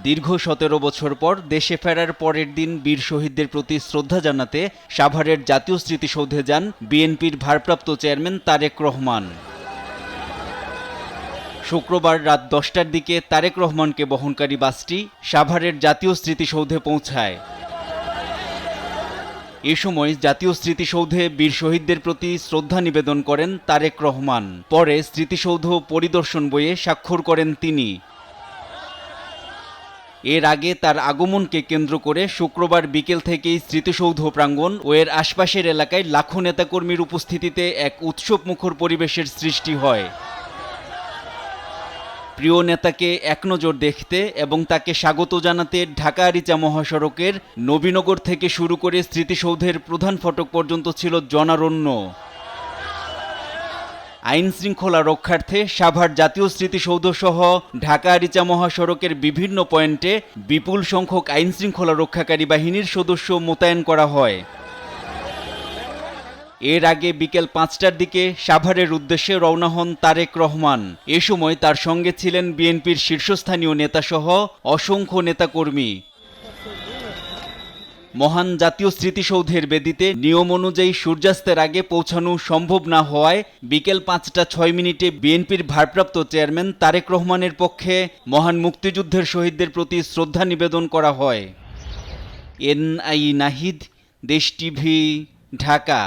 দীর্ঘ ১৭ বছর পর দেশে ফেরার পরের দিন বীর শহীদদের প্রতি শ্রদ্ধা জানাতে সাভারের জাতীয় স্মৃতিসৌধে যান বিএনপির ভারপ্রাপ্ত চেয়ারম্যান তারেক রহমান। শুক্রবার রাত ১০টার দিকে তারেক রহমানকে বহনকারী বাসটি সাভারের জাতীয় স্মৃতিসৌধে পৌঁছায়। এ সময় জাতীয় স্মৃতিসৌধে বীর শহীদদের প্রতি শ্রদ্ধা নিবেদন করেন তারেক রহমান। পরে স্মৃতিসৌধ পরিদর্শন বইয়ে স্বাক্ষর করেন তিনি। এর আগে তার আগমনকে কেন্দ্র করে শুক্রবার বিকেল থেকেই স্মৃতিসৌধ প্রাঙ্গণ ও এর আশপাশের এলাকায় লাখো নেতাকর্মীর উপস্থিতিতে এক উৎসবমুখর পরিবেশের সৃষ্টি হয়। প্রিয় নেতাকে একনজর দেখতে এবং তাকে স্বাগত জানাতে ঢাকা আরিচা মহাসড়কের নবীনগর থেকে শুরু করে স্মৃতিসৌধের প্রধান ফটক পর্যন্ত ছিল জনারণ্য। আইন শৃঙ্খলা রক্ষার্থে সাভার জাতীয় স্মৃতিসৌধ সহ ঢাকা আরিচা মহাসড়কের বিভিন্ন পয়েন্টে বিপুল সংখ্যক আইন শৃঙ্খলা রক্ষাকারী বাহিনীর সদস্য মোতায়েন করা হয়। এর আগে বিকেল ৫টার দিকে সাভারের উদ্দেশ্যে রওনা হন তারেক রহমান। এ সময় তার সঙ্গে ছিলেন বিএনপির শীর্ষস্থানীয় নেতাসহ অসংখ্য নেতাকর্মী। মহান জাতীয় স্মৃতিসৌধের বেদিতে নিয়ম অনুযায়ী সূর্যাস্তের আগে পৌঁছানো সম্ভব না হওয়ায় বিকেল ৫টা ৬ মিনিটে বিএনপির ভারপ্রাপ্ত চেয়ারম্যান তারেক রহমানের পক্ষে মহান মুক্তিযুদ্ধের শহীদদের প্রতি শ্রদ্ধা নিবেদন করা হয়। এনআই নাহিদ, দেশ টিভি, ঢাকা।